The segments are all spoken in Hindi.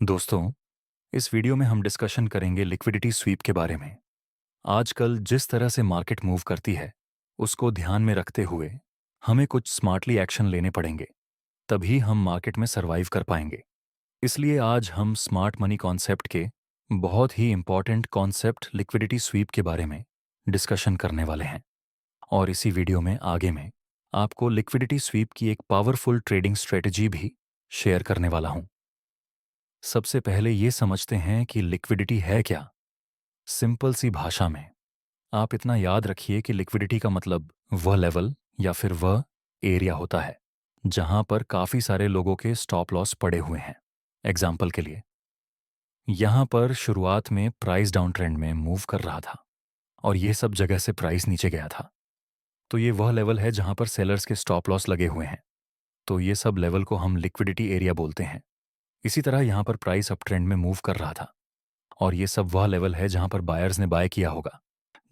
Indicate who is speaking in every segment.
Speaker 1: दोस्तों, इस वीडियो में हम डिस्कशन करेंगे लिक्विडिटी स्वीप के बारे में। आजकल जिस तरह से मार्केट मूव करती है, उसको ध्यान में रखते हुए हमें कुछ स्मार्टली एक्शन लेने पड़ेंगे, तभी हम मार्केट में सर्वाइव कर पाएंगे। इसलिए आज हम स्मार्ट मनी कॉन्सेप्ट के बहुत ही इंपॉर्टेंट कॉन्सेप्ट लिक्विडिटी स्वीप के बारे में डिस्कशन करने वाले हैं। और इसी वीडियो में आगे में आपको लिक्विडिटी स्वीप की एक पावरफुल ट्रेडिंग स्ट्रेटजी भी शेयर करने वाला हूं। सबसे पहले ये समझते हैं कि लिक्विडिटी है क्या। सिंपल सी भाषा में आप इतना याद रखिए कि लिक्विडिटी का मतलब वह लेवल या फिर वह एरिया होता है जहां पर काफी सारे लोगों के स्टॉप लॉस पड़े हुए हैं। एग्जाम्पल के लिए, यहां पर शुरुआत में प्राइस डाउन ट्रेंड में मूव कर रहा था और यह सब जगह से प्राइस नीचे गया था, तो ये वह लेवल है जहां पर सेलर्स के स्टॉप लॉस लगे हुए हैं। तो ये सब लेवल को हम लिक्विडिटी एरिया बोलते हैं। इसी तरह यहां पर प्राइस अप ट्रेंड में मूव कर रहा था और ये सब वह लेवल है जहां पर बायर्स ने बाय किया होगा,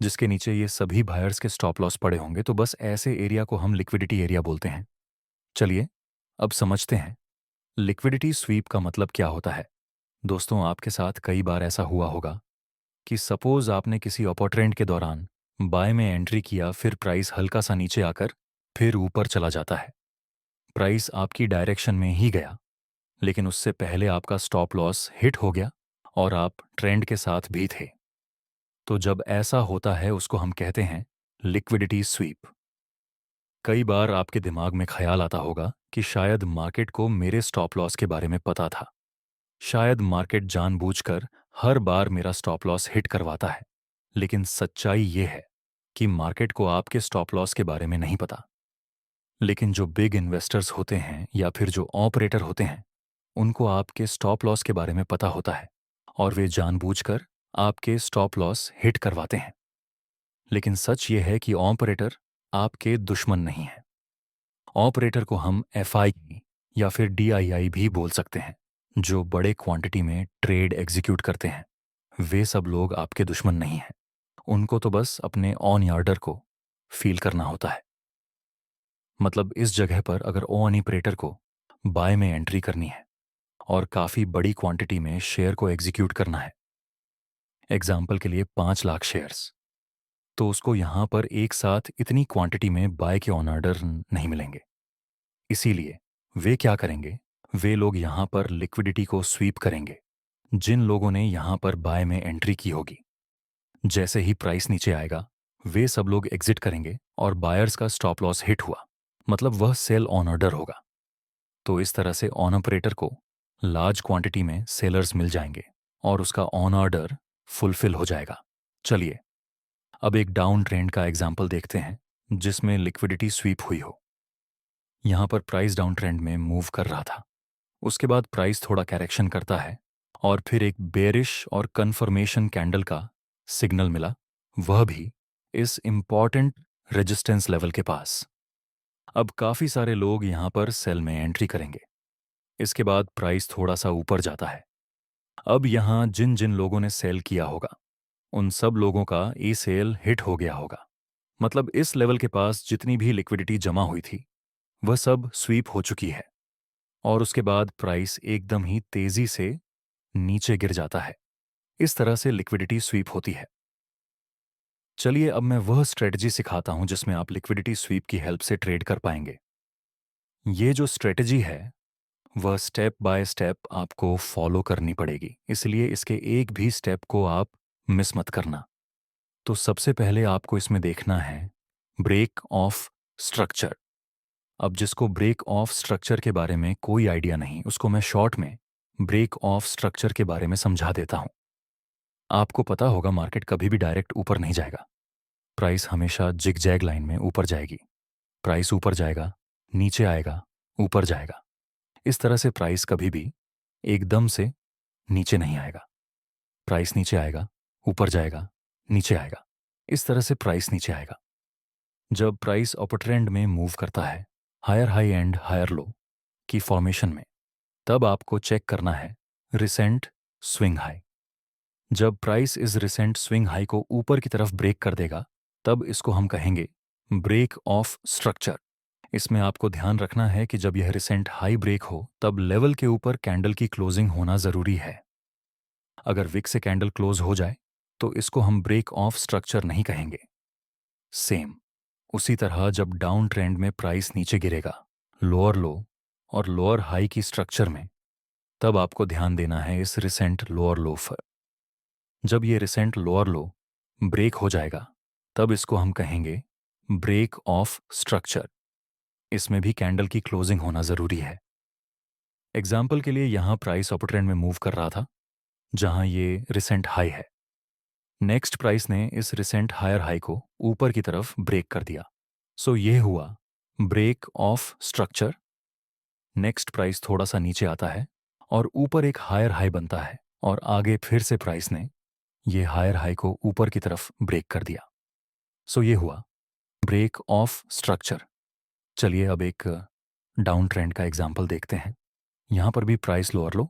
Speaker 1: जिसके नीचे ये सभी बायर्स के स्टॉप लॉस पड़े होंगे। तो बस ऐसे एरिया को हम लिक्विडिटी एरिया बोलते हैं। चलिए अब समझते हैं लिक्विडिटी स्वीप का मतलब क्या होता है। दोस्तों, आपके साथ कई बार ऐसा हुआ होगा कि सपोज आपने किसी अपर ट्रेंड के दौरान बाय में एंट्री किया, फिर प्राइस हल्का सा नीचे आकर फिर ऊपर चला जाता है। प्राइस आपकी डायरेक्शन में ही गया, लेकिन उससे पहले आपका स्टॉप लॉस हिट हो गया और आप ट्रेंड के साथ भी थे। तो जब ऐसा होता है उसको हम कहते हैं लिक्विडिटी स्वीप। कई बार आपके दिमाग में ख्याल आता होगा कि शायद मार्केट को मेरे स्टॉप लॉस के बारे में पता था, शायद मार्केट जानबूझकर हर बार मेरा स्टॉप लॉस हिट करवाता है। लेकिन सच्चाई ये है कि मार्केट को आपके स्टॉप लॉस के बारे में नहीं पता। लेकिन जो बिग इन्वेस्टर्स होते हैं या फिर जो ऑपरेटर होते हैं, उनको आपके स्टॉप लॉस के बारे में पता होता है और वे जानबूझकर आपके स्टॉप लॉस हिट करवाते हैं। लेकिन सच ये है कि ऑपरेटर आपके दुश्मन नहीं है। ऑपरेटर को हम एफआई या फिर डीआईआई भी बोल सकते हैं, जो बड़े क्वांटिटी में ट्रेड एग्जीक्यूट करते हैं। वे सब लोग आपके दुश्मन नहीं हैं। उनको तो बस अपने ऑन ऑर्डर को फील करना होता है। मतलब इस जगह पर अगर ऑन ऑपरेटर को बाय में एंट्री करनी है और काफ़ी बड़ी क्वांटिटी में शेयर को एग्जीक्यूट करना है, एग्जाम्पल के लिए 5 लाख शेयर्स, तो उसको यहां पर एक साथ इतनी क्वांटिटी में बाय के ऑन ऑर्डर नहीं मिलेंगे। इसीलिए वे क्या करेंगे, वे लोग यहां पर लिक्विडिटी को स्वीप करेंगे। जिन लोगों ने यहां पर बाय में एंट्री की होगी, जैसे ही प्राइस नीचे आएगा वे सब लोग एग्जिट करेंगे और बायर्स का स्टॉप लॉस हिट हुआ, मतलब वह सेल ऑन ऑर्डर होगा। तो इस तरह से ऑन ऑपरेटर को लार्ज क्वांटिटी में सेलर्स मिल जाएंगे और उसका ऑन ऑर्डर फुलफिल हो जाएगा। चलिए अब एक डाउन ट्रेंड का एग्जाम्पल देखते हैं जिसमें लिक्विडिटी स्वीप हुई हो। यहां पर प्राइस डाउन ट्रेंड में मूव कर रहा था, उसके बाद प्राइस थोड़ा करेक्शन करता है और फिर एक बेरिश और कंफर्मेशन कैंडल का सिग्नल मिला, वह भी इस इंपॉर्टेंट रेजिस्टेंस लेवल के पास। अब काफी सारे लोग यहां पर सेल में एंट्री करेंगे। इसके बाद प्राइस थोड़ा सा ऊपर जाता है। अब यहां जिन जिन लोगों ने सेल किया होगा, उन सब लोगों का ई सेल हिट हो गया होगा। मतलब इस लेवल के पास जितनी भी लिक्विडिटी जमा हुई थी, वह सब स्वीप हो चुकी है और उसके बाद प्राइस एकदम ही तेजी से नीचे गिर जाता है। इस तरह से लिक्विडिटी स्वीप होती है। चलिए अब मैं वह स्ट्रेटजी सिखाता हूं जिसमें आप लिक्विडिटी स्वीप की हेल्प से ट्रेड कर पाएंगे। ये जो स्ट्रेटजी है वह स्टेप बाय स्टेप आपको फॉलो करनी पड़ेगी, इसलिए इसके एक भी स्टेप को आप मिस मत करना। तो सबसे पहले आपको इसमें देखना है ब्रेक ऑफ स्ट्रक्चर। अब जिसको ब्रेक ऑफ स्ट्रक्चर के बारे में कोई आइडिया नहीं, उसको मैं शॉर्ट में ब्रेक ऑफ स्ट्रक्चर के बारे में समझा देता हूं। आपको पता होगा मार्केट कभी भी डायरेक्ट ऊपर नहीं जाएगा। प्राइस हमेशा जिग जैग लाइन में ऊपर जाएगी। प्राइस ऊपर जाएगा, नीचे आएगा, ऊपर जाएगा। इस तरह से प्राइस कभी भी एकदम से नीचे नहीं आएगा। प्राइस नीचे आएगा, ऊपर जाएगा, नीचे आएगा। इस तरह से प्राइस नीचे आएगा। जब प्राइस अपर ट्रेंड में मूव करता है, higher high and higher low की फॉर्मेशन में, तब आपको चेक करना है रिसेंट स्विंग हाई। जब प्राइस इस रिसेंट स्विंग हाई को ऊपर की तरफ ब्रेक कर देगा, तब इसको हम कहेंगे ब्रेक ऑफ स्ट्रक्चर। इसमें आपको ध्यान रखना है कि जब यह रिसेंट हाई ब्रेक हो तब लेवल के ऊपर कैंडल की क्लोजिंग होना ज़रूरी है। अगर विक से कैंडल क्लोज हो जाए तो इसको हम ब्रेक ऑफ स्ट्रक्चर नहीं कहेंगे। सेम उसी तरह जब डाउन ट्रेंड में प्राइस नीचे गिरेगा लोअर लो और लोअर हाई की स्ट्रक्चर में, तब आपको ध्यान देना है इस रिसेंट लोअर लो पर। जब ये रिसेंट लोअर लो ब्रेक हो जाएगा तब इसको हम कहेंगे ब्रेक ऑफ स्ट्रक्चर। इसमें भी कैंडल की क्लोजिंग होना ज़रूरी है। एग्जाम्पल के लिए यहाँ प्राइस अपर ट्रेंड में मूव कर रहा था जहाँ ये रिसेंट हाई है। नेक्स्ट प्राइस ने इस रिसेंट हायर हाई को ऊपर की तरफ ब्रेक कर दिया। सो ये हुआ break of structure. Next price थोड़ा सा नीचे आता है और ऊपर एक हायर हाई बनता है और आगे फिर से प्राइस ने ये हायर हाई को ऊपर की तरफ ब्रेक कर दिया। सो ये हुआ ब्रेक ऑफ स्ट्रक्चर। चलिए अब एक डाउन ट्रेंड का एग्जाम्पल देखते हैं। यहाँ पर भी प्राइस लोअर लो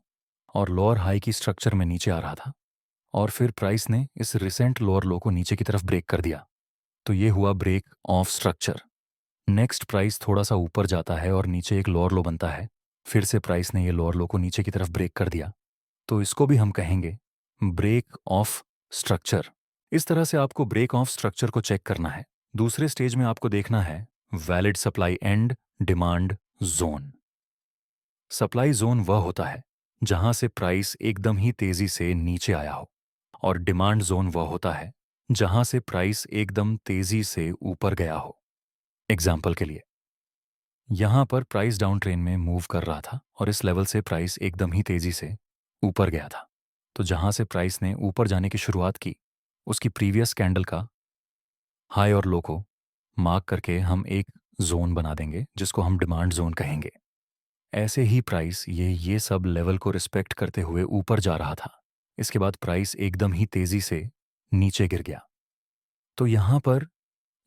Speaker 1: और लोअर हाई की स्ट्रक्चर में नीचे आ रहा था और फिर प्राइस ने इस रिसेंट लोअर लो को नीचे की तरफ ब्रेक कर दिया। तो ये हुआ break of structure. Next price थोड़ा सा ऊपर जाता है और नीचे एक लोअर लो बनता है। फिर से प्राइस ने ये लोअर लो को नीचे की तरफ ब्रेक कर दिया। तो इसको भी हम कहेंगे ब्रेक ऑफ स्ट्रक्चर। इस तरह से आपको ब्रेक ऑफ स्ट्रक्चर को चेक करना है। दूसरे स्टेज में आपको देखना है valid supply and demand zone. Supply zone वह होता है जहां से प्राइस एकदम ही तेजी से नीचे आया हो और डिमांड जोन वह होता है जहां से प्राइस एकदम तेजी से ऊपर गया हो। एग्जाम्पल के लिए यहां पर प्राइस डाउन ट्रेन में मूव कर रहा था और इस लेवल से प्राइस एकदम ही तेजी से ऊपर गया था। तो जहां से प्राइस ने ऊपर जाने की शुरुआत की उसकी प्रीवियस कैंडल का हाई और लो को मार्क करके हम एक जोन बना देंगे जिसको हम डिमांड जोन कहेंगे। ऐसे ही प्राइस ये सब लेवल को रिस्पेक्ट करते हुए ऊपर जा रहा था। इसके बाद प्राइस एकदम ही तेजी से नीचे गिर गया। तो यहां पर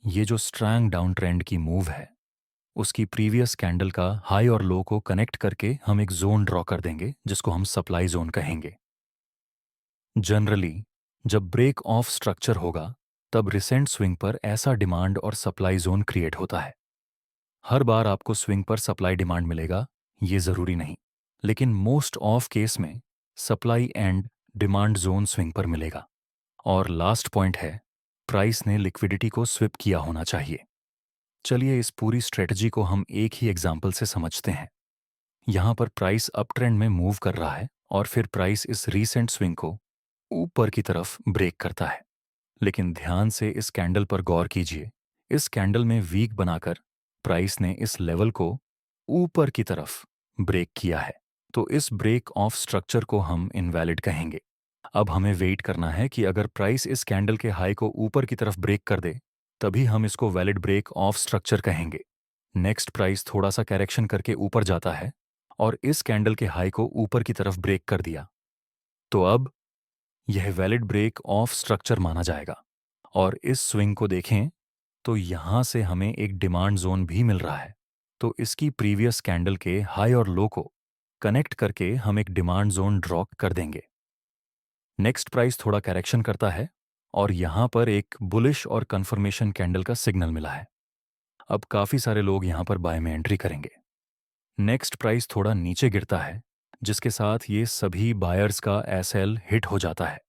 Speaker 1: ये जो स्ट्रॉन्ग डाउन ट्रेंड की मूव है उसकी प्रीवियस कैंडल का हाई और लो को कनेक्ट करके हम एक जोन ड्रॉ कर देंगे जिसको हम सप्लाई जोन कहेंगे। जनरली जब ब्रेक ऑफ स्ट्रक्चर होगा तब रिसेंट स्विंग पर ऐसा डिमांड और सप्लाई जोन क्रिएट होता है। हर बार आपको स्विंग पर सप्लाई डिमांड मिलेगा ये जरूरी नहीं, लेकिन मोस्ट ऑफ केस में supply and demand zone swing पर मिलेगा। और लास्ट पॉइंट है प्राइस ने लिक्विडिटी को स्विप किया होना चाहिए। चलिए इस पूरी स्ट्रेटजी को हम एक ही एग्जाम्पल से समझते हैं। यहां पर प्राइस अप ट्रेंड में मूव कर रहा है और फिर प्राइस इस रीसेंट स्विंग को ऊपर की तरफ ब्रेक करता है। लेकिन ध्यान से इस कैंडल पर गौर कीजिए। इस कैंडल में वीक बनाकर प्राइस ने इस लेवल को ऊपर की तरफ ब्रेक किया है। तो इस ब्रेक ऑफ स्ट्रक्चर को हम इनवैलिड कहेंगे। अब हमें वेट करना है कि अगर प्राइस इस कैंडल के हाई को ऊपर की तरफ ब्रेक कर दे तभी हम इसको वैलिड ब्रेक ऑफ स्ट्रक्चर कहेंगे। नेक्स्ट प्राइस थोड़ा सा करेक्शन करके ऊपर जाता है और इस कैंडल के हाई को ऊपर की तरफ ब्रेक कर दिया। तो अब यह वैलिड ब्रेक ऑफ स्ट्रक्चर माना जाएगा। और इस स्विंग को देखें तो यहां से हमें एक डिमांड जोन भी मिल रहा है। तो इसकी प्रीवियस कैंडल के हाई और लो को कनेक्ट करके हम एक डिमांड जोन ड्रॉ कर देंगे। नेक्स्ट प्राइस थोड़ा करेक्शन करता है और यहां पर एक बुलिश और कंफर्मेशन कैंडल का सिग्नल मिला है। अब काफी सारे लोग यहां पर बाय में एंट्री करेंगे। नेक्स्ट प्राइस थोड़ा नीचे गिरता है जिसके साथ ये सभी बायर्स का एसएल हिट हो जाता है।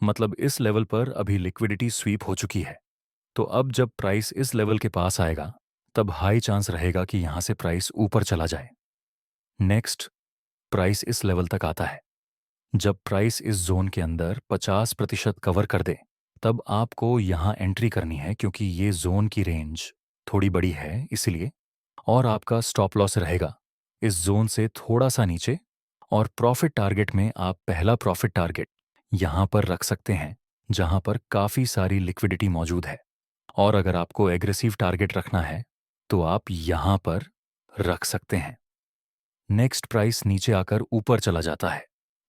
Speaker 1: मतलब इस लेवल पर अभी लिक्विडिटी स्वीप हो चुकी है। तो अब जब प्राइस इस लेवल के पास आएगा तब हाई चांस रहेगा कि यहां से प्राइस ऊपर चला जाए। नेक्स्ट प्राइस इस लेवल तक आता है। जब प्राइस इस जोन के अंदर 50% कवर कर दे तब आपको यहां एंट्री करनी है क्योंकि ये जोन की रेंज थोड़ी बड़ी है इसलिए। और आपका स्टॉप लॉस रहेगा इस जोन से थोड़ा सा नीचे। और प्रॉफिट टारगेट में आप पहला प्रॉफिट टारगेट यहां पर रख सकते हैं जहां पर काफी सारी लिक्विडिटी मौजूद है। और अगर आपको एग्रेसिव टारगेट रखना है तो आप यहां पर रख सकते हैं। नेक्स्ट प्राइस नीचे आकर ऊपर चला जाता है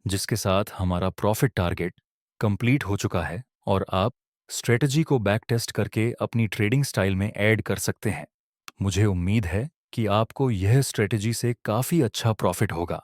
Speaker 1: जिसके साथ हमारा प्रॉफिट टारगेट कंप्लीट हो चुका है और आप स्ट्रेटजी को बैक टेस्ट करके अपनी ट्रेडिंग स्टाइल में ऐड कर सकते हैं। मुझे उम्मीद है कि आपको यह स्ट्रेटजी से काफी अच्छा प्रॉफिट होगा।